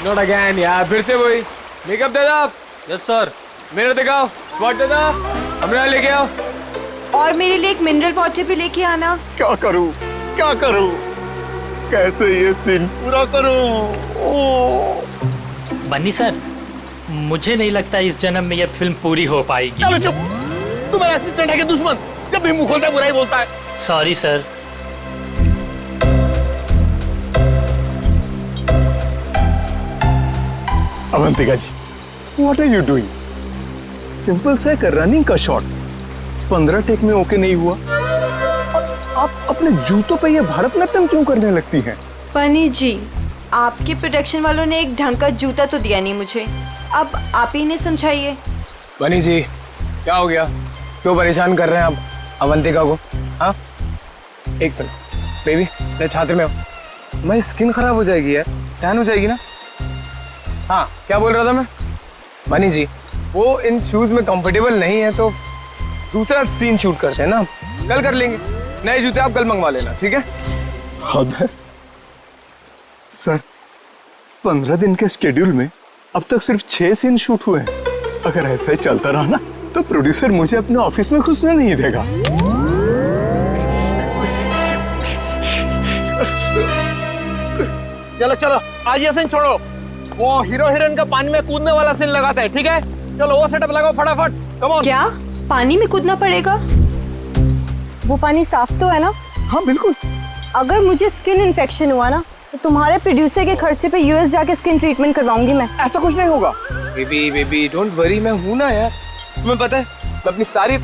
Not again यार, फिर से वही। मेकअप दे दो। Yes sir. मेरे दिखाओ, स्पॉट दे दो, हमरा लेके आओ। और मेरे लिए एक मिनरल वाटर भी लेके आना। क्या करूं, क्या करूं, कैसे ये सीन पूरा करूं? बन्नी सर, मुझे नहीं लगता इस जन्म में यह फिल्म पूरी हो पाएगी। चलो चुप, तू मेरा असिस्टेंट है कि दुश्मन? जब भी मुंह खोलता है बुरा ही बोलता है। Sorry sir. Avantika ji, what are you doing? Simple सा एक रनिंग का शॉट 15 टेक में ओके नहीं हुआ और आप अपने जूतों पे ये भारतनाट्यम क्यों करने लगती हैं? बनी जी, आपके प्रोडक्शन वालों ने एक ढंग का जूता तो दिया नहीं मुझे, अब आप ही ने समझाइए। बनी जी, क्या हो गया? क्यों परेशान कर रहे हैं आप अवंतिका को? हाँ, एक मिनट बेबी, मेरे छात्र में हो। मेरी स्किन खराब हो जाएगी यार, टैन हो जाएगी ना। हाँ, क्या बोल रहा था मैं? बनी जी, वो इन शूज में कंफर्टेबल नहीं है तो दूसरा सीन शूट करते हैं ना, कल कर लेंगे। नए जूते आप कल मंगवा लेना, ठीक है? हद है सर, 15 दिन के शेड्यूल में अब तक सिर्फ 6 सीन शूट हुए हैं। अगर ऐसा ही चलता रहा ना तो प्रोड्यूसर मुझे अपने ऑफिस में घुसने नहीं देगा। चलो चलो, आज ये सीन छोड़ो, वो हीरो हीरोइन का पानी में कूदने वाला सीन लगाते हैं, ठीक है? चलो वो सेटअप लगाओ फटाफट, कम ऑन। क्या पानी में कूदना पड़ेगा? वो पानी साफ तो है ना? हाँ बिल्कुल। अगर मुझे स्किन इन्फेक्शन हुआ ना तो तुम्हारे प्रोड्यूसर के खर्चे पे यूएस जाके स्किन ट्रीटमेंट करवाऊंगी मैं। ऐसा कुछ नहीं होगा। बेबी डोंट वरी, मैं हूं ना यार। तुम्हें पता है मैं अपनी सारी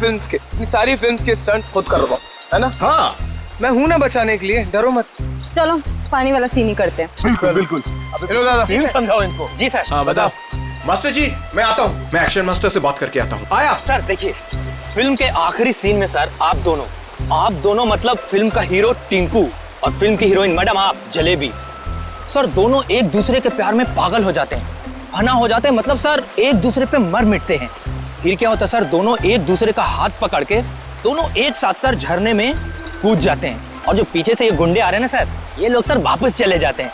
फिल्म्स के स्टंट्स खुद कर रहा हूं, है ना? हाँ मैं हूं ना बचाने के लिए, डरो मत। चलो पानी वाला सीन ही करते हैं। बिल्कुल बिल्कुल। चलो दादा, सीन समझाओ इनको। जी सर। हाँ बताओ। मास्टर जी, मैं आता हूँ, मैं एक्शन मास्टर से बात करके आता हूँ। आया सर। देखिए, फिल्म के आखिरी सीन में सर आप दोनों मतलब फिल्म का हीरो टिंकू और फिल्म की हीरोइन मैडम आप जलेबी, सर दोनों एक दूसरे के प्यार में पागल हो जाते हैं, फना हो जाते हैं, मतलब सर एक दूसरे पे मर मिटते हैं। फिर क्या होता है सर, दोनों एक दूसरे का हाथ पकड़ के दोनों एक साथ सर झरने में कूद जाते हैं, और जो पीछे से ये गुंडे आ रहे हैं ना सर, ये लोग सर वापस चले जाते हैं।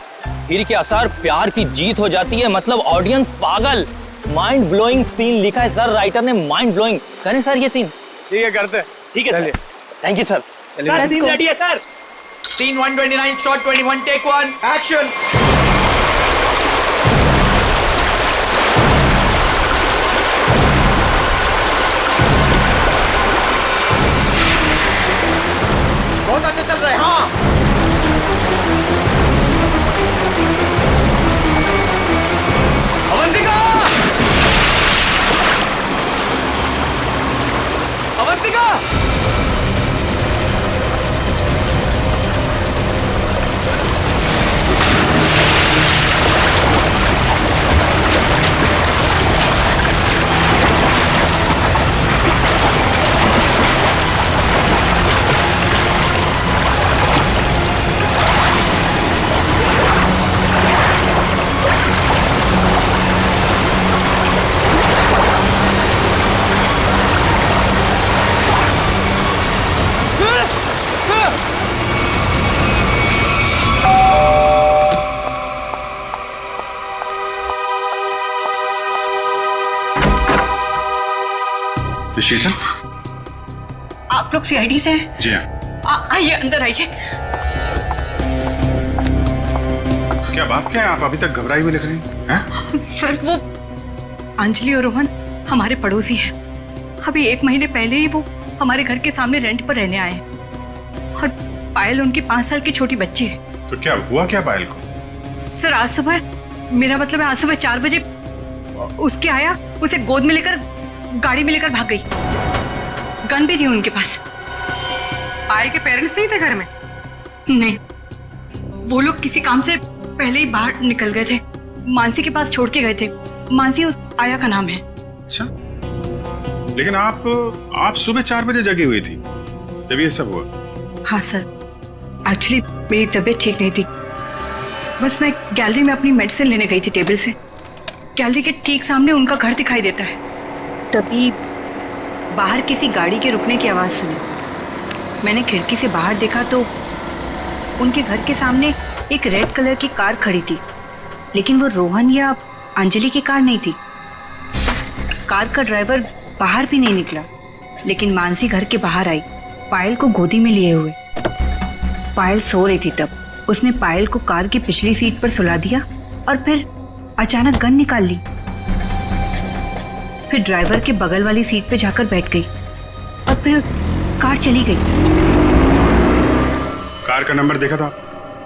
फिर क्या सर, प्यार की जीत हो जाती है, मतलब ऑडियंस पागल। माइंड ब्लोइंग सीन लिखा है सर राइटर ने, माइंड ब्लोइंग। करें सर ये सीन? ठीक है, करते हैं। ठीक है sir, thank you sir. Let's go. Ready है sir? Scene 129 shot 21 take 1 action. बहुत अच्छे चल रहे हैं। हाँ अवंतिका! अवंतिका! शीतल, आप लोग सीआईडी से हैं? जी हाँ। आइए अंदर आइए। क्या बात क्या है, आप अभी तक घबराई हुई लग रही हैं? सर वो अंजलि और रोहन हमारे पड़ोसी हैं। अभी 1 महीने पहले ही वो हमारे घर के सामने रेंट पर रहने आए हैं, और पायल उनकी 5 साल की छोटी बच्ची है। तो क्या हुआ क्या पायल को? सर आज सुबह, मेरा मतलब है आज सुबह 4 बजे उसके आया, उसे गोद में लेकर गाड़ी में लेकर भाग गई। गन भी थी उनके पास। पायल के पेरेंट्स नहीं थे घर में? नहीं, वो लोग किसी काम से पहले ही बाहर निकल गए थे, मानसी के पास छोड़ के गए थे। मानसी उस आया का नाम है। अच्छा, लेकिन आप सुबह 4 बजे जगी हुई थी जब ये सब हुआ? हाँ सर, एक्चुअली मेरी तबीयत ठीक नहीं थी, बस मैं गैलरी में अपनी मेडिसिन लेने गई थी टेबल से। गैलरी के ठीक सामने उनका घर दिखाई देता है, तभी बाहर किसी गाड़ी के रुकने की आवाज़ सुनी। मैंने खिड़की से बाहर देखा तो उनके घर के सामने एक रेड कलर की कार खड़ी थी, लेकिन वो रोहन या अंजलि की कार नहीं थी। कार का ड्राइवर बाहर भी नहीं निकला, लेकिन मानसी घर के बाहर आई, पायल को गोदी में लिए हुए। पायल सो रही थी तब उसने पायल को कार की पिछली सीट पर सुला दिया और फिर अचानक गन निकाल ली। फिर ड्राइवर के बगल वाली सीट पे जाकर बैठ गई और फिर कार चली गई। कार का नंबर देखा था?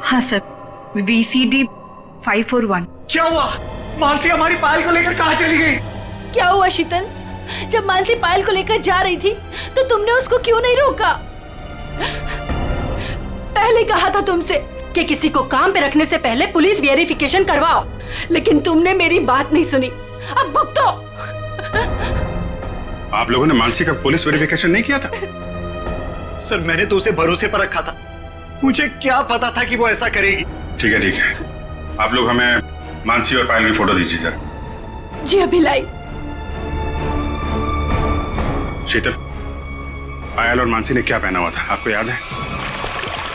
हाँ सर, VCD 541। क्या हुआ? मानसी हमारी पायल को लेकर कहाँ चली गई? क्या हुआ शीतल? जब मानसी पायल को लेकर जा रही थी तो तुमने उसको क्यों नहीं रोका? पहले कहा था तुमसे कि किसी को काम पे रखने से पहले पुलिस वेरिफिकेशन करवाओ, लेकिन तुमने मेरी बात नहीं सुनी। अब भुगतो। आप लोगों ने मानसी का पुलिस वेरिफिकेशन नहीं किया था? सर मैंने तो उसे भरोसे पर रखा था, मुझे क्या पता था कि वो ऐसा करेगी। ठीक है ठीक है, आप लोग हमें मानसी और पायल की फोटो दीजिए जरा। जी अभी लाई। शीतल, पायल और मानसी ने क्या पहना हुआ था आपको याद है?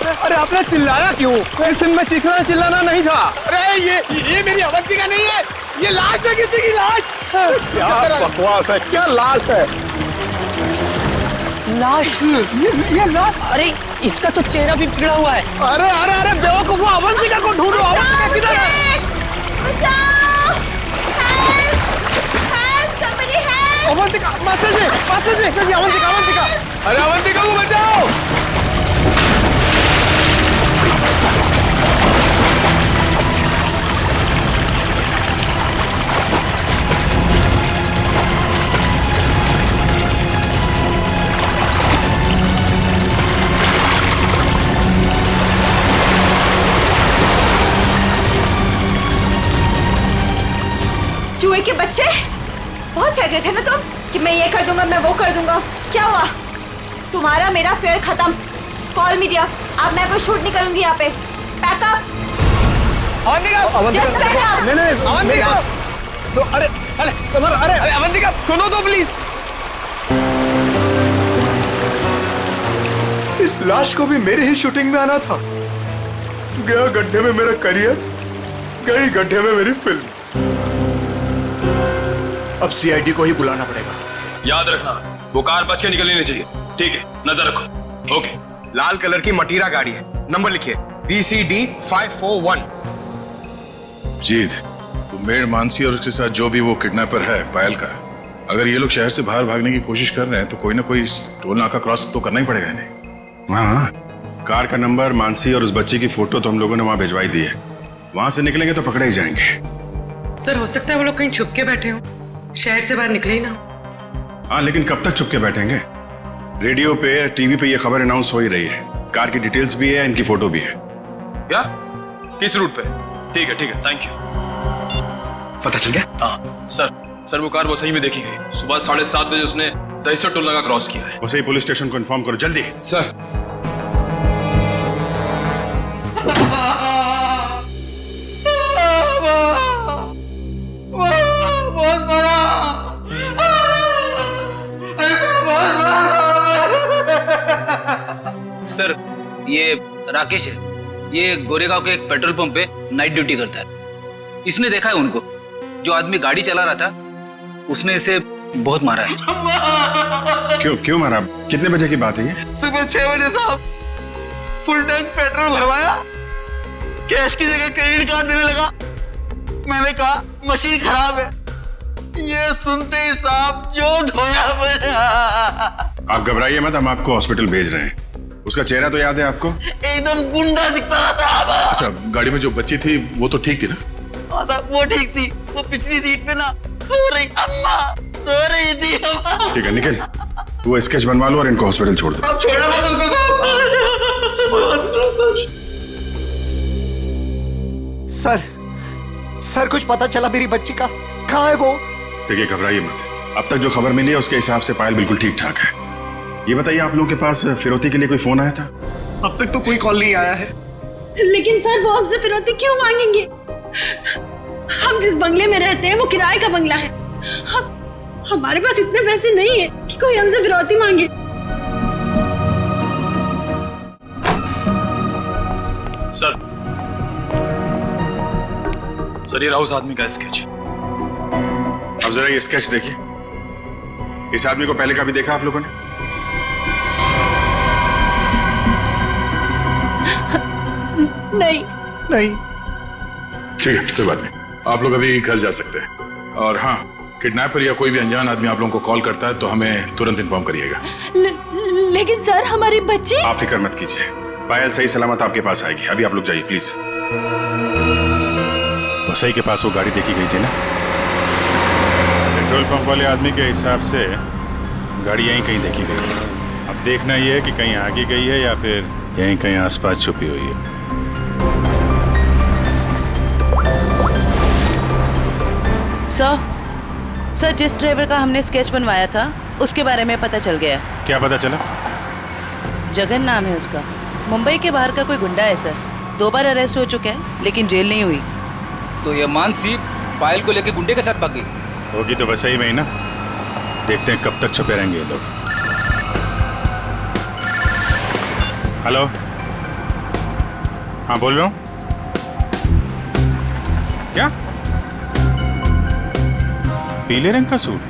अरे आपने चिल्लाया क्यों? इस सीन में चीखना चिल्लाना नहीं था। अरे ये मेरी अवंतिका नहीं है, ये लाश है किसी की लाश। क्या बकवास है, क्या लाश है? लाश? ये लाश? अरे इसका तो चेहरा भी बिगड़ा हुआ है। अरे अरे अरे बेवकूफ, अवंतिका को ढूंढो। अवंतिका किधर है? अवंतिका, मास्टर जी अवंतिका अवंतिका। अरे अवंतिका को बचाओ। चूहे के बच्चे, बहुत फेंक रहे थे ना तुम कि मैं ये कर दूंगा, मैं वो कर दूंगा। क्या हुआ? तुम्हारा मेरा फेयर खत्म। कॉल मीडिया, अब मैं कोई शूट नहीं करूंगी यहाँ पे। Pack up. Avantika, Just back up. नहीं अवंतिका। तो अरे अरे अवंतिका सुनो तो प्लीज। इस लाश को भी मेरे ही शूटिंग में आना था। गया गड्ढे में मेरा करियर, गई गड्ढे में मेरी फिल्म। अब CID को ही बुलाना पड़ेगा। याद रखना, वो कार बच के निकलनी नहीं चाहिए। ठीक है, नजर रखो। ओके। लाल कलर की मटीरा गाड़ी है, नंबर लिखिए VCD 541। जीत, वो मेड मानसी और उसके साथ जो भी वो किडनैपर है पायल का, अगर ये लोग शहर से बाहर भागने की कोशिश कर रहे हैं तो कोई ना कोई टोल नाका क्रॉस तो करना ही पड़ेगा इन्हें। हाँ, कार का नंबर, मानसी और उस बच्चे की फोटो तो हम लोगों ने वहां भिजवाई दी है। वहां से निकलेंगे तो पकड़े ही जाएंगे। सर हो सकता है वो लोग कहीं छुप के बैठे हो, शहर से बाहर निकले ही ना। हाँ, लेकिन कब तक चुप के बैठेंगे? रेडियो पे टीवी पे ये खबर अनाउंस हो ही रही है। कार की डिटेल्स भी है, इनकी फोटो भी है। क्या? किस रूट पे? ठीक है, थैंक यू। पता चल गया? हाँ सर वो कार वो सही में देखी गई। सुबह 7:30 बजे उसने दहीसर टोल नाका क्रॉस किया है। वैसे ही पुलिस स्टेशन को इन्फॉर्म करो जल्दी। सर सर ये राकेश है, ये गोरेगांव के एक पेट्रोल पंप पे नाइट ड्यूटी करता है। इसने देखा है उनको, जो आदमी गाड़ी चला रहा था उसने इसे बहुत मारा है। क्यों मारा? कितने बजे की बात है ये? सुबह 6 बजे साहब, फुल टैंक पेट्रोल भरवाया, कैश की जगह क्रेडिट कार्ड देने लगा। मैंने कहा मशीन खराब है, ये सुनते ही साहब जो धोया मेरा। आप घबराइए मत, हम आपको हॉस्पिटल भेज रहे हैं। उसका चेहरा तो याद है आपको? एकदम गुंडा दिखता था। अच्छा, गाड़ी में जो बच्ची थी वो तो ठीक थी ना? वो ठीक थी, वो पिछली सीट पे ना सो रही अम्मा, सो रही थी अम्मा। ठीक है, निकल वो स्केच बनवा लो और इनको हॉस्पिटल छोड़ दो। अब छोड़ो मत उसको। सर कुछ पता चला मेरी बच्ची का? कहाँ है वो? देखिए घबराइए मत, अब तक जो खबर मिली है उसके हिसाब से पायल बिल्कुल ठीक ठाक है। ये बताइए, आप लोगों के पास फिरौती के लिए कोई फोन आया था? अब तक तो कोई कॉल नहीं आया है। लेकिन सर वो हमसे फिरौती क्यों मांगेंगे? हम जिस बंगले में रहते हैं वो किराए का बंगला है। हमारे पास इतने पैसे नहीं है कि कोई हमसे फिरौती मांगे। सर ये रहा उस आदमी का स्केच। अब जरा ये स्केच देखिए। इस आदमी को पहले कभी देखा आप लोगों ने? नहीं। नहीं। ठीक है, कोई बात नहीं, आप लोग अभी घर जा सकते हैं। और हाँ, किडनैपर या कोई भी अनजान आदमी आप लोगों को कॉल करता है तो हमें तुरंत इन्फॉर्म करिएगा। लेकिन सर हमारी बच्ची। आप फिक्र मत कीजिए, पायल सही सलामत आपके पास आएगी। अभी आप लोग जाइए प्लीज। वसई के पास वो गाड़ी देखी गई थी ना? पेट्रोल पंप वाले आदमी के हिसाब से गाड़ी यहीं कहीं देखी गई है। अब देखना ये है कि कहीं आगे गई है या फिर यहीं कहीं आसपास छुपी हुई है। सर जिस ड्राइवर का हमने स्केच बनवाया था उसके बारे में पता चल गया। क्या पता चला? जगन नाम है उसका। मुंबई के बाहर का कोई गुंडा है सर। 2 बार अरेस्ट हो चुका है लेकिन जेल नहीं हुई। तो ये मानसी पायल को लेके गुंडे के साथ भाग गई होगी तो वैसे ही में ही ना। देखते हैं कब तक छुपे रहेंगे ये लोग। हेलो, हाँ बोल रहा हूँ। क्या? पीले रंग का सूट?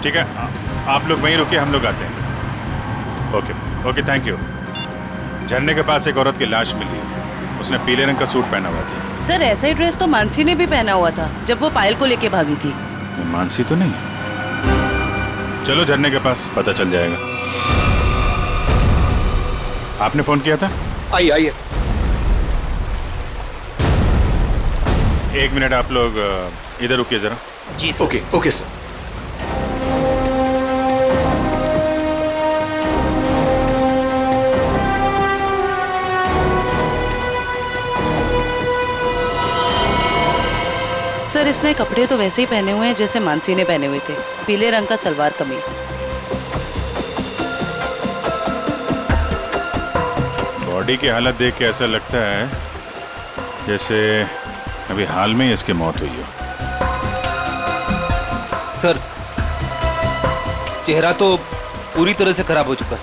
ठीक है, आप लोग वहीं रुकिए, हम लोग आते हैं। Okay okay, thank you. झरने के पास एक औरत की लाश मिली, उसने पीले रंग का सूट पहना हुआ था। सर ऐसा ही ड्रेस तो मानसी ने भी पहना हुआ था जब वो पायल को लेके भागी थी। मानसी तो नहीं? चलो झरने के पास पता चल जाएगा। आपने फोन किया था? आइए। 1 मिनट, आप लोग इधर रुकिए जरा। जी सर। Okay sir. सर इसने कपड़े तो वैसे ही पहने हुए हैं जैसे मानसी ने पहने हुए थे। पीले रंग का सलवार कमीज। बॉडी की हालत देख के ऐसा लगता है जैसे अभी हाल में ही इसकी मौत हुई हो। सर चेहरा तो पूरी तरह से खराब हो चुका है।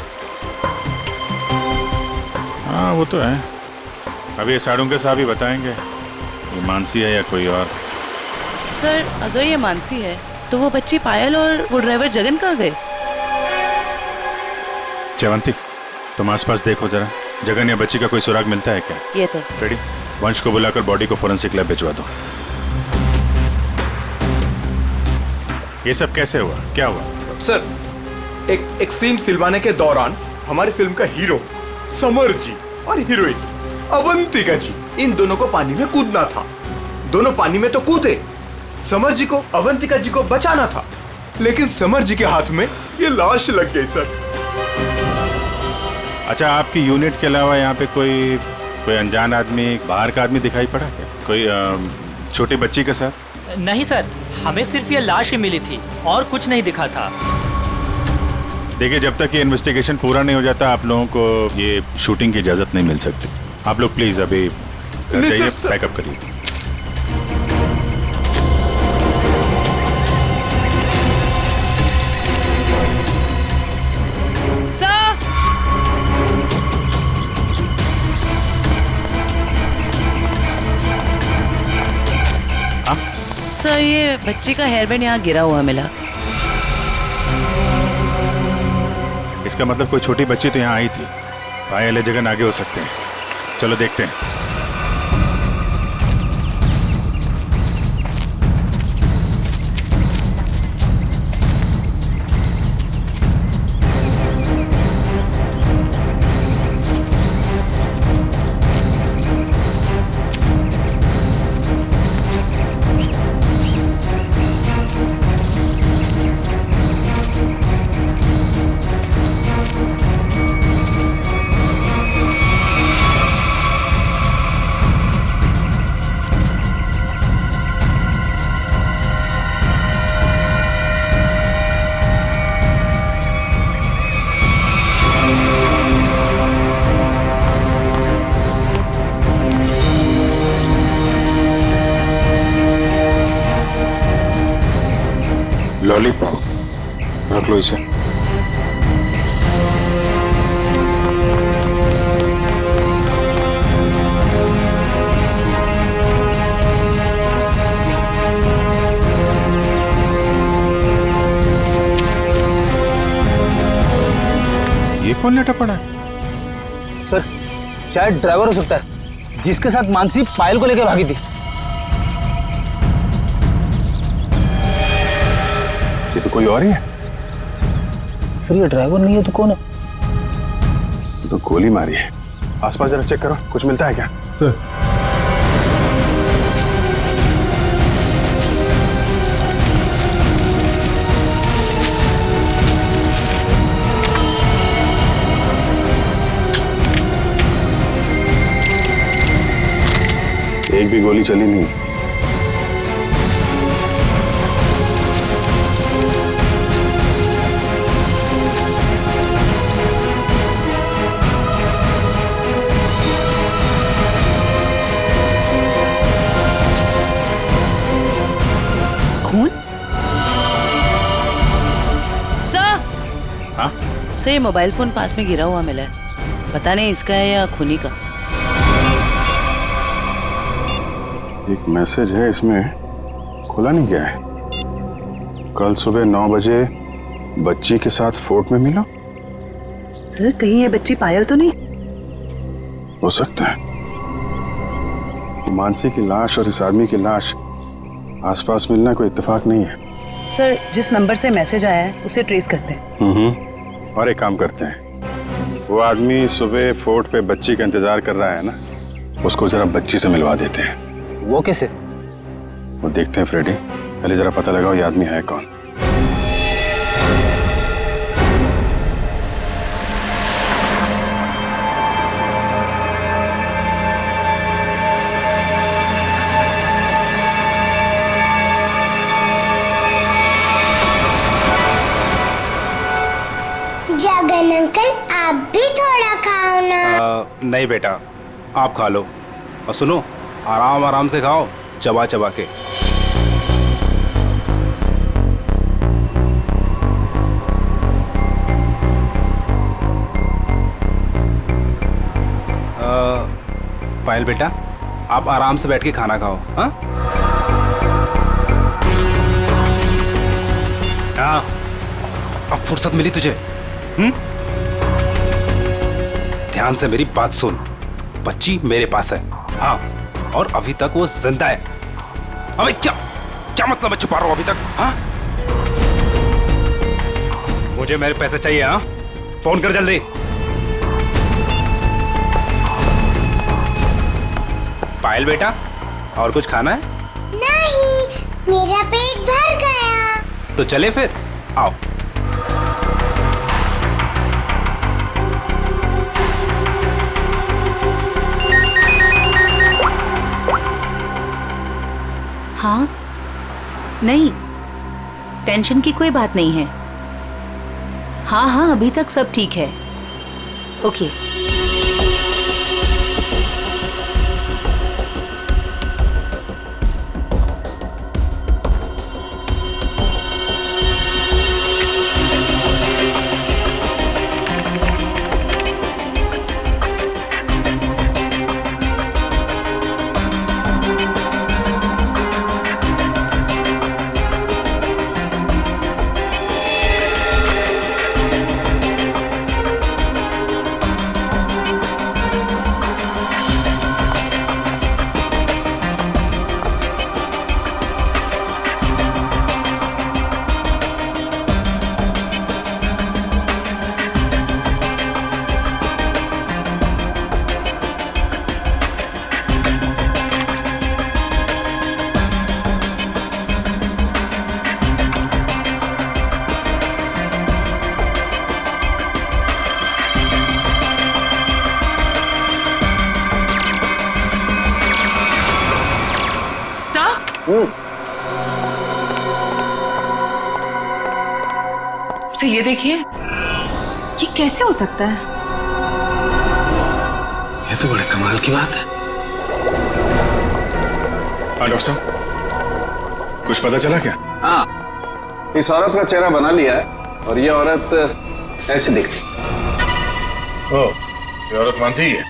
हाँ वो तो है। अभी ये साड़ों के साहब ही बताएंगे ये मानसी है या कोई और। सर अगर ये मानसी है तो वो बच्ची पायल और वो ड्राइवर जगन कहाँ गए? चवंती, तुम आसपास देखो जरा, जगन या बच्ची का कोई सुराग मिलता है क्या? ये सर। रेडी? वंश को बुलाकर बॉडी को फोरेंसिक लैब भिजवा दो। ये सब कैसे हुआ, क्या हुआ? सर एक सीन फिल्माने के दौरान हमारी फिल्म का हीरो समर जी और हीरोइन अवंतिका जी, इन दोनों को पानी में कूदना था। दोनों पानी में तो कूदे, समर जी को अवंतिका जी को बचाना था, लेकिन समर जी के हाथ में ये लाश लग गई सर। अच्छा, आपकी यूनिट के अलावा यहाँ पे कोई अनजान आदमी, बाहर का आदमी दिखाई पड़ा क्या? कोई छोटी बच्ची के साथ? नहीं सर, हमें सिर्फ ये लाश ही मिली थी और कुछ नहीं दिखा था। देखिए, जब तक ये इन्वेस्टिगेशन पूरा नहीं हो जाता आप लोगों को ये शूटिंग की इजाजत नहीं मिल सकती। आप लोग प्लीज अभी जाइए, पैकअप करिए। सर ये बच्ची का हेयर बैंड यहाँ गिरा हुआ मिला। इसका मतलब कोई छोटी बच्ची तो यहाँ आई थी। पायल जगन आगे हो सकते हैं। चलो देखते हैं। लॉलीपॉप रख लो इसे। कौन लेटा पड़ा है? सर शायद ड्राइवर हो सकता है जिसके साथ मानसी पायल को लेकर भागी थी। ये तो कोई और ही है। सर ये ड्राइवर नहीं है तो कौन है? तो गोली मारी है। आसपास जरा चेक करो, कुछ मिलता है क्या? सर एक भी गोली चली नहीं। खून? सर, हाँ? सर ये मोबाइल फोन पास में गिरा हुआ मिला है, पता नहीं इसका है या खूनी का। एक मैसेज है इसमें, खुला नहीं गया है। कल सुबह 9 बजे बच्ची के साथ फोर्ट में मिलो। सर कहीं ये बच्ची पायल तो नहीं? हो सकता है। मानसी की लाश और इस आदमी की लाश आसपास मिलना कोई इत्तेफाक नहीं है। सर जिस नंबर से मैसेज आया है उसे ट्रेस करते हैं। और एक काम करते हैं, वो आदमी सुबह फोर्ट पे बच्ची का इंतजार कर रहा है ना, उसको जरा बच्ची से मिलवा देते हैं। वो कैसे? वो देखते हैं फ्रेडी, पहले जरा पता लगाओ ये आदमी है कौन। जगन अंकल आप भी थोड़ा खाओ ना। नहीं बेटा, आप खा लो। और सुनो, आराम आराम से खाओ, चबा चबा के। पायल बेटा, आप आराम से बैठ के खाना खाओ। हाँ हाँ, अब फुर्सत मिली तुझे? ध्यान से मेरी बात सुन, बच्ची मेरे पास है। हाँ, और अभी तक वो जिंदा है। अबे क्या क्या मतलब है छुपा रहा हूं अभी तक? हाँ, मुझे मेरे पैसे चाहिए। हाँ, फोन कर जल्दी। पायल बेटा, और कुछ खाना है? नहीं, मेरा पेट भर गया। तो चले फिर, आओ। हाँ, नहीं, टेंशन की कोई बात नहीं है। हाँ हाँ, अभी तक सब ठीक है। ओके। सर ये देखिए, ये कैसे हो सकता है? ये तो बड़े कमाल की बात है। हाँ डॉक्टर साहब, कुछ पता चला क्या? हाँ, इस औरत का चेहरा बना लिया है और ये औरत ऐसे दिखती। ओह, ये औरत मानसी ही है।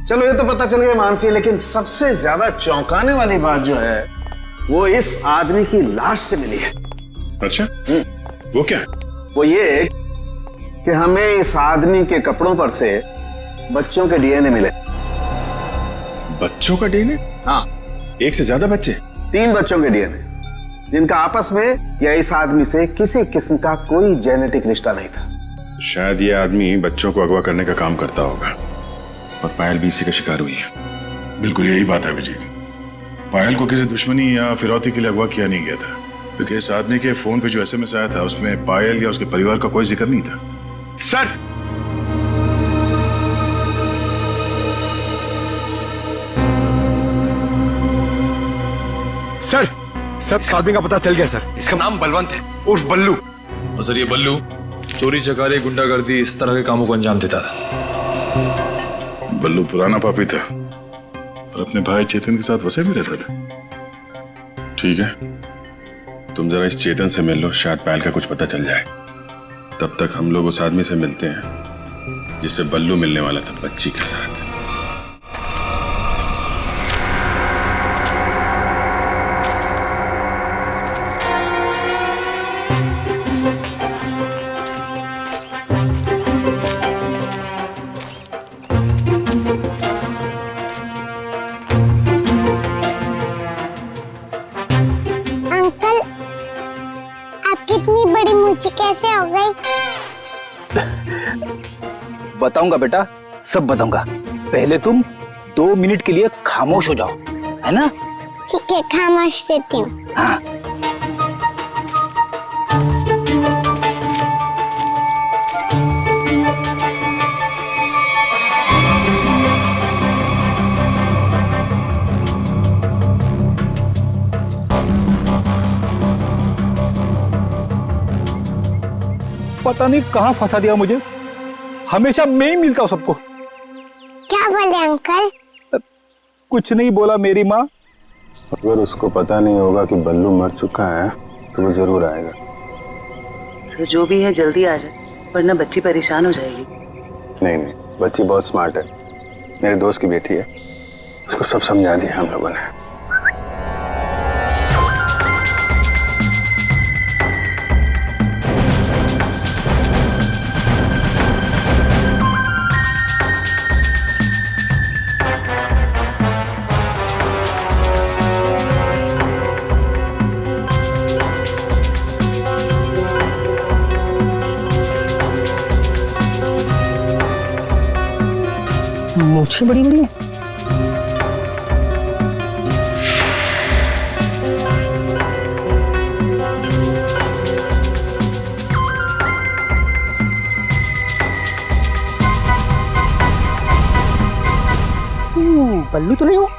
चलो ये तो पता चल गया मानसी है, लेकिन सबसे ज्यादा चौंकाने वाली बात जो है वो इस आदमी की लाश से मिली है। अच्छा, वो क्या? वो ये कि हमें इस आदमी के कपड़ों पर से बच्चों के डीएनए मिले। बच्चों का डीएनए? हाँ, एक से ज्यादा बच्चे? 3 बच्चों के डीएनए, जिनका आपस में या इस आदमी से किसी किस्म का कोई जेनेटिक रिश्ता नहीं था। शायद ये आदमी बच्चों को अगवा करने का काम करता होगा और पायल भी इसी का शिकार हुई है। बिल्कुल यही बात है अभिजीत। पायल को किसी दुश्मनी या फिरौती के लिए अगवा किया नहीं गया था, क्योंकि इस आदमी के फोन पे जो एसएमएस आया था उसमें पायल या उसके परिवार का कोई जिक्र नहीं था। सर, सर, इस आदमी का पता चल गया सर। इसका नाम बलवंत है, उर्फ बल्लू। और सर ये बल्लू चोरी चकारी गुंडागर्दी इस तरह के कामों को अंजाम देता था। बल्लू पुराना पापी था और अपने भाई चेतन के साथ वैसे भी रहता था। ठीक है, तुम जरा इस चेतन से मिल लो, शायद पायल का कुछ पता चल जाए। तब तक हम लोग उस आदमी से मिलते हैं जिससे बल्लू मिलने वाला था बच्ची के साथ। कैसे हो गई? बताऊंगा बेटा, सब बताऊंगा। पहले तुम 2 मिनट के लिए खामोश हो जाओ, है ना? ठीक है, खामोश रहती हूँ। हाँ। पता नहीं कहाँ फंसा दिया मुझे, हमेशा मैं ही मिलता हूँ सबको। क्या बोले अंकल? कुछ नहीं बोला मेरी माँ। अगर उसको पता नहीं होगा कि बल्लू मर चुका है तो वो जरूर आएगा। सर जो भी है जल्दी आ जाए, वरना बच्ची परेशान हो जाएगी। नहीं, बच्ची बहुत स्मार्ट है, मेरे दोस्त की बेटी है, उसको सब समझा दिया हम लोगों ने। मूछें बड़ी बड़ी हैं। बल्लू तो नहीं हो?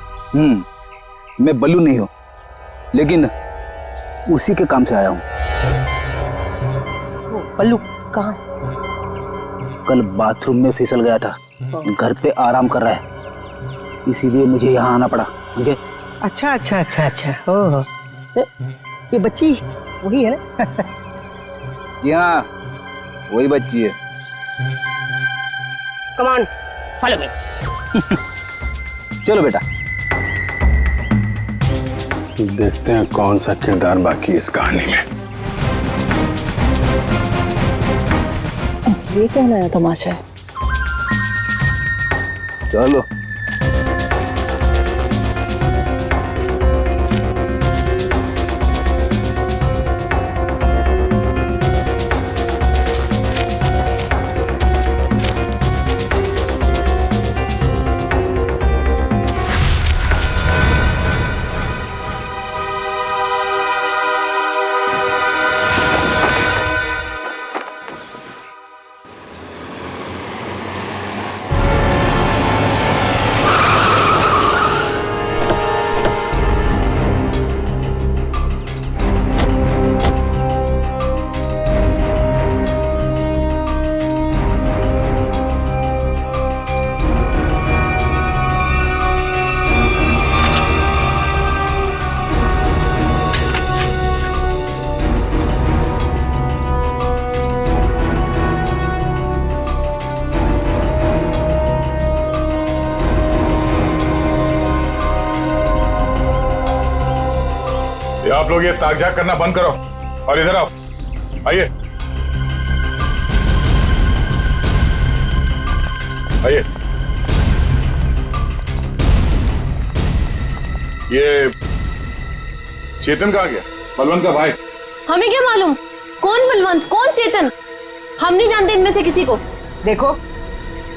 मैं बल्लू नहीं हूँ, लेकिन उसी के काम से आया हूँ। बल्लू कहाँ? कल बाथरूम में फिसल गया था, घर पे आराम कर रहा है, इसीलिए मुझे यहाँ आना पड़ा। मुझे अच्छा अच्छा अच्छा अच्छा। ओह, ये बच्ची वही है ना? जी हाँ, वही बच्ची है। Come on, follow me. चलो बेटा, देखते हैं कौन सा किरदार बाकी इस कहानी में। ये क्या नया तमाशा है? चलो। आप लोग ये ताक-झाक करना बंद करो और इधर आओ। आइए। आइए। ये चेतन कहाँ गया? बलवंत का भाई। हमें क्या मालूम कौन बलवंत कौन चेतन, हम नहीं जानते इनमें से किसी को। देखो,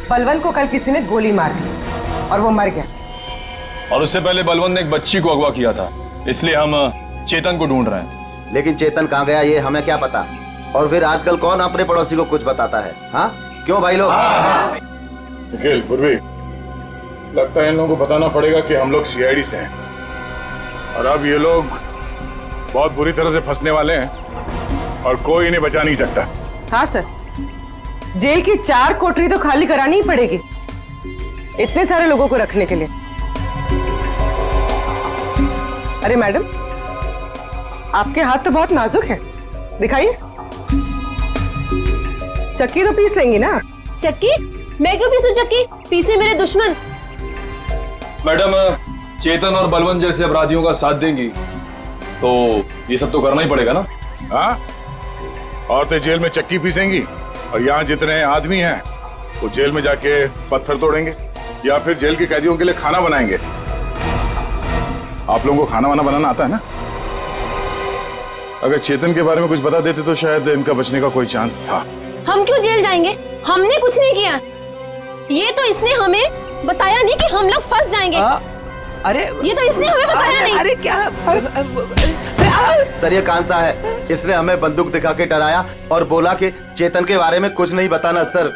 बलवंत को कल किसी ने गोली मार दी और वो मर गया। और उससे पहले बलवंत ने एक बच्ची को अगवा किया था, इसलिए हम चेतन को ढूंढ रहे हैं। लेकिन चेतन कहाँ गया ये हमें क्या पता। और फिर आजकल कौन अपने पड़ोसी को कुछ बताता है? हाँ क्यों भाई लोग? निखिल, पूर्वी, लगता है इन लोगों को बताना पड़ेगा कि हम लोग सीआईडी से हैं और अब ये लोग बहुत बुरी तरह से फंसने वाले हैं और कोई इन्हें बचा नहीं सकता। हाँ सर, जेल की 4 कोठरी तो खाली करानी ही पड़ेगी इतने सारे लोगों को रखने के लिए। अरे मैडम, आपके हाथ तो बहुत नाजुक है, दिखाइए। चक्की तो पीस लेंगी ना? चक्की? मैं क्यों पीसूं चक्की? पीसे मेरे दुश्मन। मैडम, चेतन और बलवंत जैसे अपराधियों का साथ देंगी तो ये सब तो करना ही पड़ेगा ना। हाँ, औरतें जेल में चक्की पीसेंगी और यहाँ जितने आदमी हैं वो जेल में जाके पत्थर तोड़ेंगे या फिर जेल के कैदियों के लिए खाना बनाएंगे। आप लोगों को खाना वाना बनाना आता है ना? अगर चेतन के बारे में कुछ बता देते तो शायद इनका बचने का कोई चांस था। हम क्यों जेल जाएंगे? हमने कुछ नहीं किया। ये तो इसने हमें बताया नहीं कि हम लोग फंस जाएंगे। अरे ये तो इसने हमें बताया नहीं। अरे क्या सर ये कांसा है, इसने हमें बंदूक दिखा के डराया और बोला कि चेतन के बारे में कुछ नहीं बताना। सर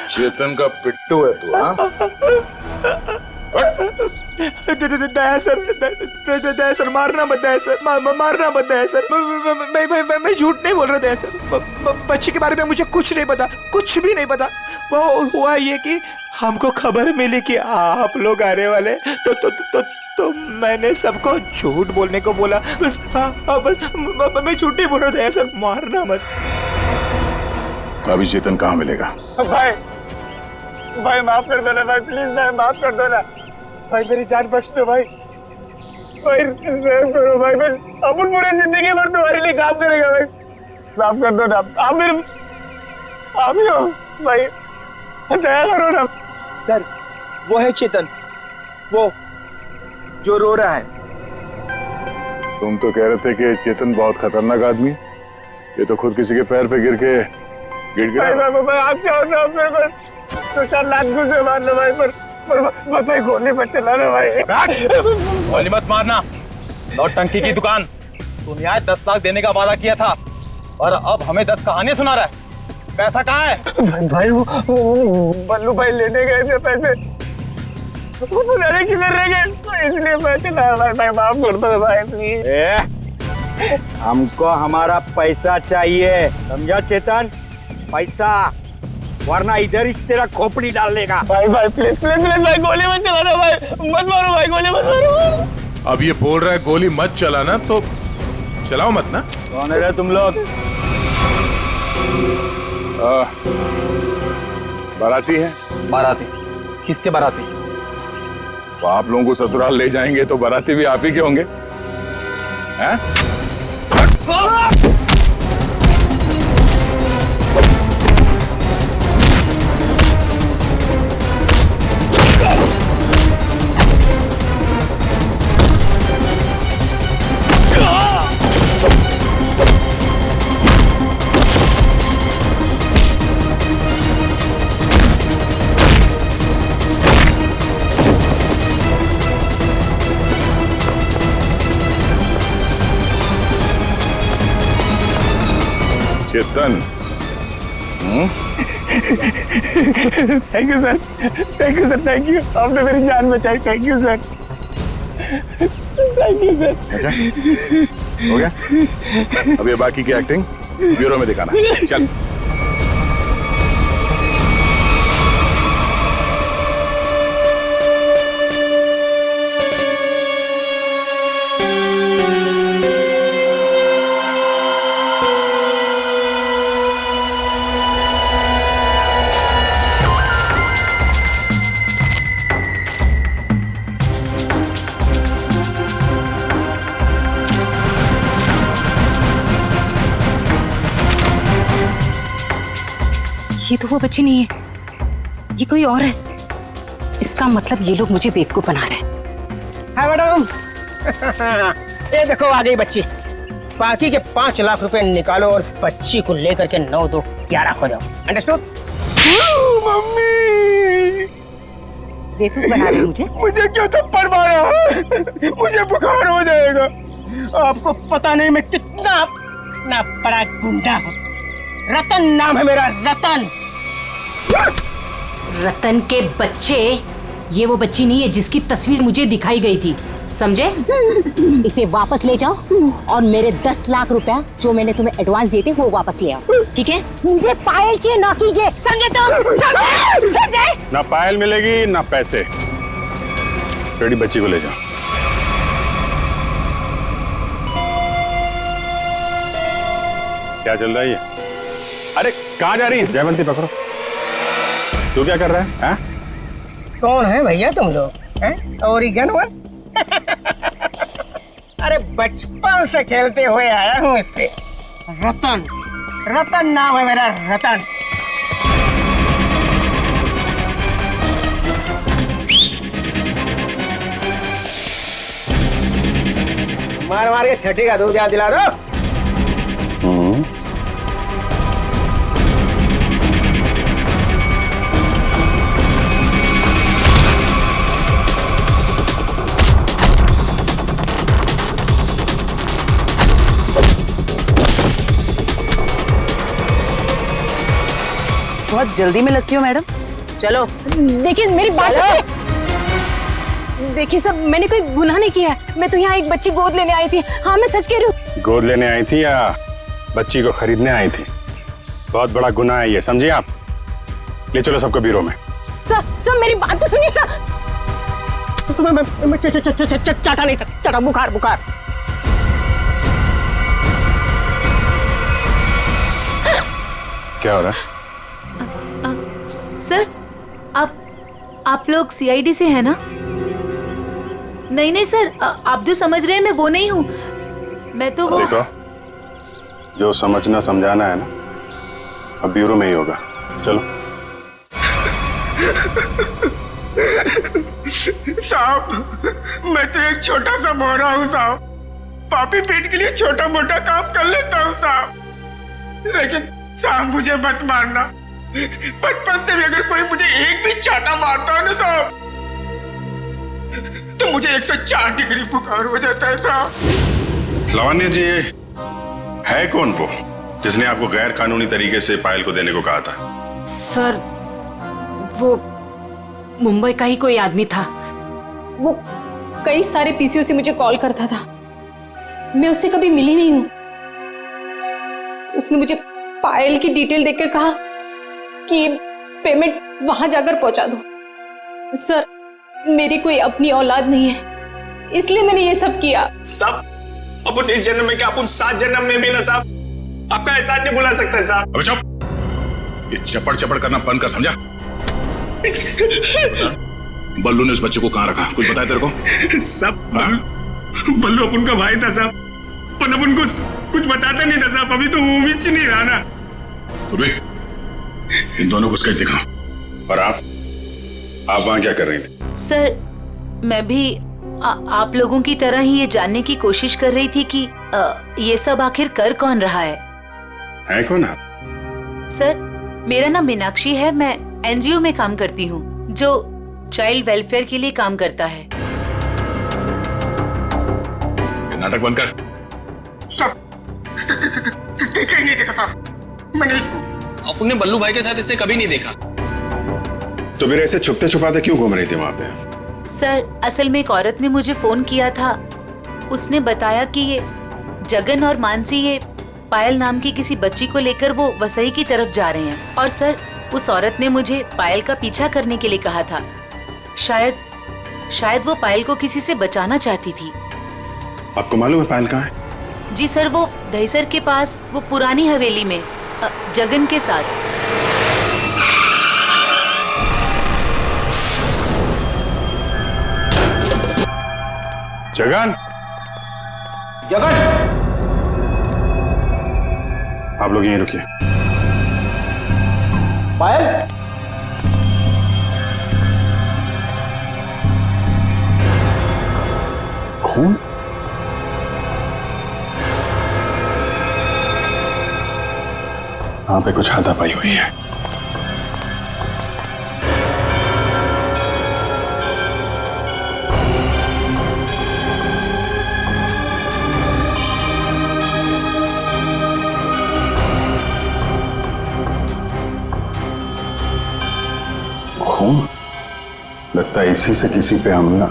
चेतन का पिट्टू है तू? हाँ दया सर, मारना मत दया सर, मारना मत दया सर। मैं झूठ नहीं बोल रहा दया सर। बच्ची के बारे में मुझे कुछ नहीं पता, कुछ भी नहीं पता। वो हुआ ये कि हमको खबर मिली कि आप लोग आने वाले, तो मैंने सबको झूठ बोलने को बोला। बस बस मैं झूठ नहीं बोल रहा था सर, मारना मत। अभी चेतन कहाँ मिलेगा? भाई माफ कर दो ना भाई, प्लीज भाई माफ कर दो ना भाई, मेरी जान बख्श दो भाई। भाई करो भाई, बस अपन पूरी जिंदगी भर तुम्हारे लिए काम करेगा भाई, माफ कर दो ना। आप ही हो भाई, दया करो ना। सर वो है चेतन, वो जो रो रहा है। तुम तो कह रहे थे कि चेतन बहुत खतरनाक आदमी, ये तो खुद किसी के पैर पे गिर के गिरा। भाई आप चाहो तो मेरे को तो 4 लाख घुसे मार लो भाई, पर भाई गोली मत चलाना भाई। गोली मत मारना। नौटंकी की दुकान, तुम यहाँ 10 लाख देने का वादा किया था और अब हमें 10 कहानियां सुना रहा है। पैसा कहाँ है? भाई वो बल्लू भाई लेने गए थे पैसे, वो पता नहीं किधर रह गए, तो इसलिए मैं चला भाई, माफ कर दो भाई प्लीज। हमको हमारा पैसा चाहिए, समझा चेतन? पैसा, वरना इधर इस तेरा खोपड़ी डाल लेगा। भाई प्लीज प्लीज प्लीज भाई, गोली मत चलाना भाई, मत मारो भाई, गोली मत मारो। अब ये बोल रहा है गोली मत चलाना, तो चलाओ मत ना। कौन है तुम लोग? बाराती है। बाराती? किसके बाराती? तो आप लोगों को ससुराल ले जाएंगे तो बाराती भी आप ही के होंगे, हैं? Chetan, thank you sir, thank you sir, thank you, आपने मेरी जान बचाई, thank you sir, thank you sir. अच्छा हो गया, अब ये बाकी की एक्टिंग ब्यूरो में दिखाना। चल। ये तो वो बच्ची नहीं है ये कोई और है। इसका मतलब ये लोग मुझे बेवकूफ बना रहे हैं। हाँ मैडम, ये देखो आ गई बच्ची। बाकी के 5 लाख रुपए निकालो और बच्ची को लेकर के 9 2 11 हो जाओ। अंडरस्टूड? मम्मी बेवकूफ बना रही मुझे। मुझे क्यों थप्पड़ मारा? मुझे बुखार हो जाएगा। आपको पता नहीं मैं कितना बड़ा गुंडा हूँ। रतन नाम है मेरा, रतन। रतन के बच्चे, ये वो बच्ची नहीं है जिसकी तस्वीर मुझे दिखाई गई थी, समझे? इसे वापस ले जाओ और मेरे 10 लाख रुपया जो मैंने तुम्हें एडवांस दिए थे वो वापस ले आओ, ठीक है? मुझे पायल चाहिए, ना कीजिए, समझे तो? समझे? ना पायल मिलेगी ना पैसे। रेडी, बच्ची को ले जाओ। क्या चल रहा है ये? अरे कहाँ जा रही है? जयवंती पकड़ो। तू क्या कर रहा है? हाँ? कौन है भैया तुम लोग? ओरिगन हुआ? अरे बचपन से खेलते हुए आया हूँ इससे। रतन, रतन नाम है मेरा, रतन। मार मार के छठी का दूध याद दिला दो। बहुत जल्दी में लगती हो मैडम। चलो। लेकिन मेरी बात देखिए सब, मैंने कोई गुनाह नहीं किया है। मैं तो यहाँ एक बच्ची गोद लेने आई थी। हाँ मैं सच कह रही हूँ। गोद लेने आई थी या बच्ची को खरीदने आई थी? बहुत बड़ा गुनाह है ये, समझिए आप। ले चलो सबको ब्यूरो में। सर मेरी बात तो सुनिए सर। चाटा नहीं था, चाटा बुखार बुखार। क्या हो रहा है? सर आप लोग सीआईडी से हैं ना? नहीं सर, आप जो समझ रहे हैं मैं वो नहीं हूँ। मैं तो वो देखो, जो समझना समझाना है ना अब ब्यूरो में ही होगा। चलो। साहब मैं तो एक छोटा सा मोहरा हूँ साहब। पापी पेट के लिए छोटा मोटा काम कर लेता हूँ साहब। लेकिन साहब मुझे मत मारना। बचपन से भी अगर कोई मुझे एक भी चाटा मारता है ना साहब तो मुझे 104 डिग्री बुखार हो जाता है साहब। लावण्य जी, है कौन वो जिसने आपको गैर कानूनी तरीके से पायल को देने को कहा था? सर वो मुंबई का ही कोई आदमी था। वो कई सारे पीसीओ से मुझे कॉल करता था। मैं उससे कभी मिली नहीं हूं। उसने मुझे पायल की डिटेल देकर कहा कि पेमेंट वहां जाकर पहुंचा दो। सर मेरी कोई अपनी औलाद नहीं है, इसलिए मैंने ये सब किया। साहब अपन इस जन्म में क्या, अपन 7 जन्म में भी ना साहब आपका एहसान नहीं भुला सकता साहब। अबे चुप, ये चपड़ चपड़ करना बंद कर, समझा? बल्लू ने उस बच्चे को कहाँ रखा, कुछ बताया तेरे को? सब बल्लू अपन का भाई था साहब, पर अपन को कुछ बताता नहीं था साहब। अभी तो वो भी नहीं रहा ना। इन दोनों को स्केच दिखाओ। और आप वहां क्या कर रही थी? सर मैं भी आप लोगों की तरह ही ये जानने की कोशिश कर रही थी कि ये सब आखिर कर कौन रहा है कौन आप? सर मेरा नाम मीनाक्षी है। मैं एनजीओ में काम करती हूँ जो चाइल्ड वेलफेयर के लिए काम करता है। नाटक बंद कर। देखा ही नहीं देखा था मैंने इसको। अपने बल्लू भाई के साथ इससे कभी नहीं देखा। तो फिर ऐसे छुपते छुपाते क्यों घूम रही थी वहां पे? सर असल में एक औरत ने मुझे फोन किया था। उसने बताया कि ये जगन और मानसी ये पायल नाम की किसी बच्ची को लेकर वो वसई की तरफ जा रहे हैं। और सर उस औरत ने मुझे पायल का पीछा करने के लिए कहा था। शायद वो पायल को किसी से बचाना चाहती थी। आपको मालूम है पायल कहाँ है? जी सर, वो दहीसर के पास वो पुरानी हवेली में जगन के साथ। जगन, जगन, आप लोग यहीं रुकिए। पायल, खून? वहां पे कुछ हाथापाई हुई है। खून? लगता है इसी से किसी पे हमला।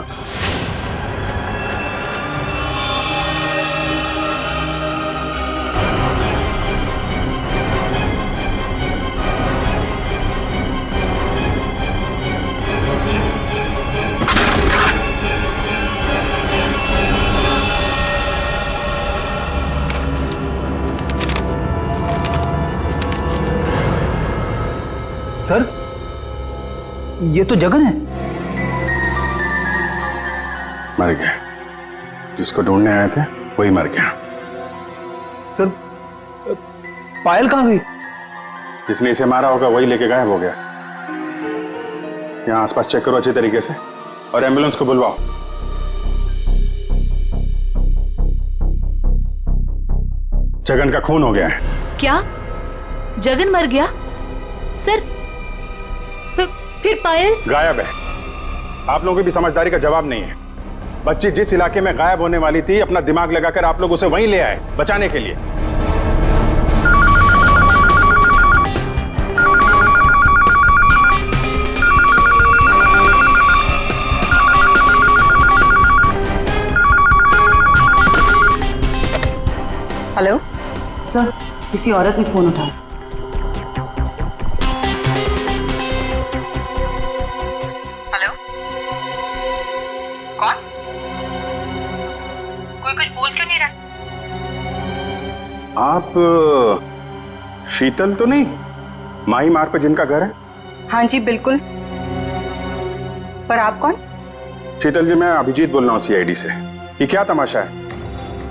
सर, ये तो जगन है। मर गया। जिसको ढूंढने आए थे वही मर गया। सर, पायल कहाँ गई? जिसने इसे मारा होगा वही लेके गायब हो गया। यहाँ आसपास चेक करो अच्छी तरीके से और एम्बुलेंस को बुलवाओ। जगन का खून हो गया है। क्या जगन मर गया? सर, फिर पायल गायब है। आप लोगों की भी समझदारी का जवाब नहीं है। बच्ची जिस इलाके में गायब होने वाली थी, अपना दिमाग लगाकर आप लोग उसे वहीं ले आए बचाने के लिए। हेलो सर, किसी औरत ने फोन उठाया। हेलो, कौन? कोई कुछ बोल क्यों नहीं रहा? आप शीतल तो नहीं? माही मार्ग पे जिनका घर है? हाँ जी बिल्कुल। पर आप कौन? शीतल जी, मैं अभिजीत बोल रहा हूँ सीआईडी से। ये क्या तमाशा है?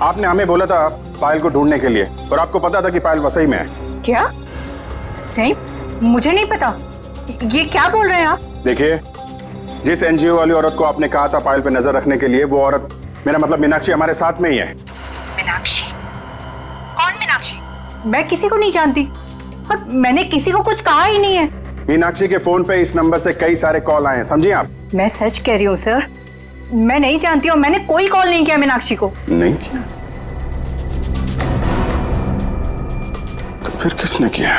आपने हमें बोला था पायल को ढूंढने के लिए और आपको पता था कि पायल वसई में है। क्या? नहीं, मुझे नहीं पता। ये क्या बोल रहे हैं आप? देखिए, जिस एनजीओ वाली औरत को आपने कहा था पायल पे नजर रखने के लिए, वो औरत, मेरा मतलब मीनाक्षी, हमारे साथ में ही है। मीनाक्षी? कौन मीनाक्षी? मैं किसी को नहीं जानती और मैंने किसी को कुछ कहा ही नहीं है। मीनाक्षी के फोन पे इस नंबर से कई सारे कॉल आए हैं, समझिए आप। मैं सच कह रही हूँ सर, मैं नहीं जानती और मैंने कोई कॉल नहीं किया मीनाक्षी को। नहीं किया? तो फिर किसने किया?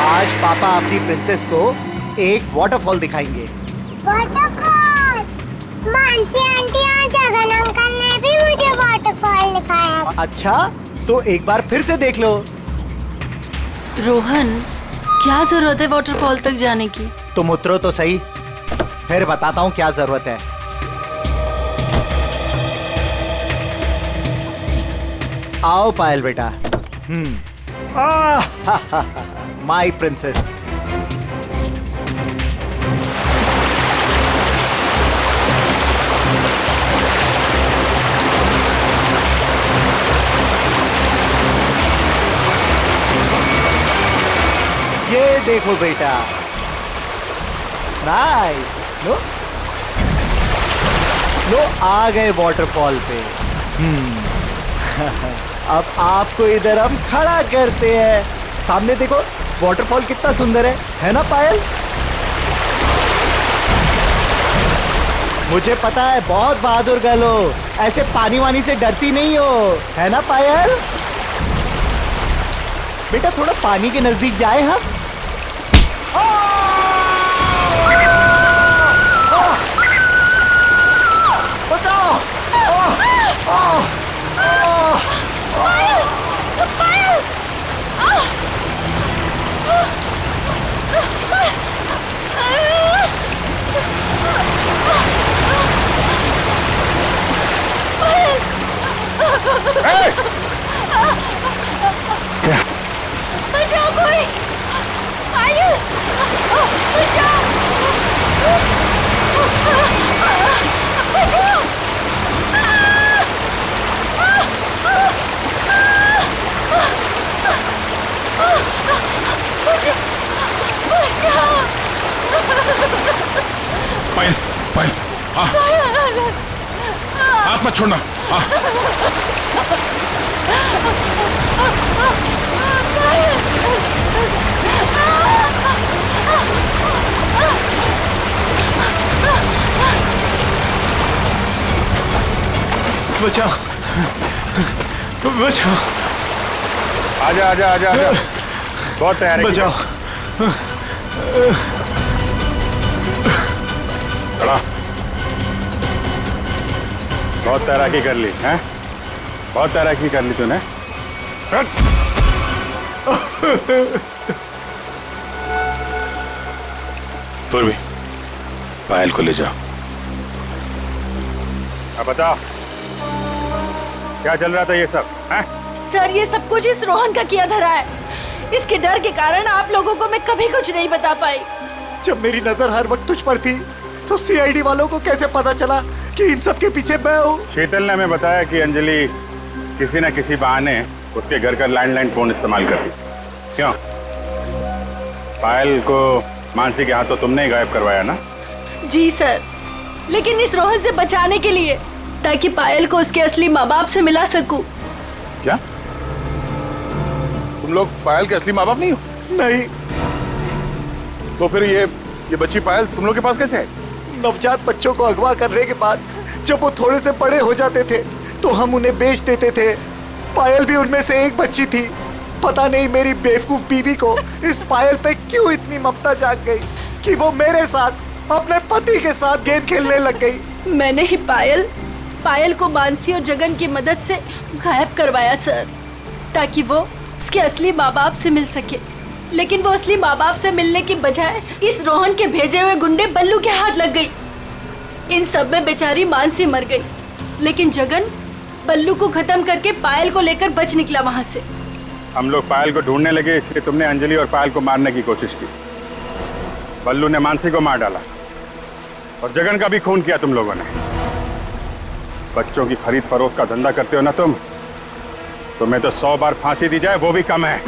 आज पापा अपनी प्रिंसेस को एक वाटरफॉल दिखाएंगे। वाटरफॉल? मानसी आंटी और जगन अंकल ने भी मुझे वाटरफॉल दिखाया। अच्छा, तो एक बार फिर से देख लो। रोहन, क्या जरूरत है वाटरफॉल तक जाने की? तुम उतरो तो सही, फिर बताता हूँ क्या जरूरत है। आओ पायल बेटा। My princess. ये देखो बेटा, नाइस। लो आ गए वाटरफॉल पे। अब आपको इधर हम खड़ा करते हैं। सामने देखो वाटरफॉल कितना सुंदर है ना पायल? मुझे पता है बहुत बहादुर गर्ल हो, ऐसे पानी वानी से डरती नहीं हो, है ना पायल? बेटा थोड़ा पानी के नजदीक जाए हम। बचाओ! बचाओ कोई! पायल! पायल पायल हाँ हाथ मत छोड़ना हाँ बचाओ बचाओ आजा आजा आजा आजा बहुत तैयार है बचाओ खड़ा बहुत तैराकी कर ली हैं बहुत तैराकी कर ली तूने तो भी पायल को ले जाओ अब बताओ क्या चल रहा था ये सब हैं? सर ये सब कुछ इस रोहन का किया धरा है। इसके डर के कारण आप लोगों को मैं कभी कुछ नहीं बता पाई। जब मेरी नजर हर वक्त तुझ पर थी तो सीआईडी वालों को कैसे पता चला कि इन सब के पीछे मैं हूँ? शीतल ने हमें बताया कि अंजलि किसी न किसी बहाने उसके घर का लैंडलाइन फोन इस्तेमाल करती। क्यों? पायल को मानसी के हाथों तुमने ही गायब करवाया ना? जी सर, लेकिन इस रोहन से बचाने के लिए, ताकि पायल को उसके असली माँ बाप से मिला सकूं। क्या तुम लोग पायल के असली माँ बाप नहीं हो? नहीं। तो फिर ये बच्ची पायल तुम लोग के पास कैसे है? नवजात बच्चों को अगवा करने के बाद जब वो थोड़े से बड़े हो जाते थे तो हम उन्हें बेच देते थे। पायल भी उनमें से एक बच्ची थी। पता नहीं मेरी बेवकूफ बीवी को इस पायल पे क्यों इतनी ममता जाग गई कि वो मेरे साथ अपने पति के साथ गेम खेलने लग गई। मैंने ही पायल को मानसी और जगन की मदद से गायब करवाया सर, ताकि वो उसके असली माँ बाप से मिल सके। लेकिन वो असली माँ बाप से मिलने की बजाय इस रोहन के भेजे हुए गुंडे बल्लू के हाथ लग गई। इन सब में बेचारी मानसी मर गई, लेकिन जगन बल्लू को खत्म करके पायल को लेकर बच निकला वहां से। हम लोग पायल को ढूंढने लगे, इसलिए तुमने अंजलि और पायल को मारने की कोशिश की। बल्लू ने मानसी को मार डाला और जगन का भी खून किया तुम लोगों ने। बच्चों की खरीद फरोख्त का धंधा करते हो ना तुम, तुम्हें तो 100 बार फांसी दी जाए वो भी कम है।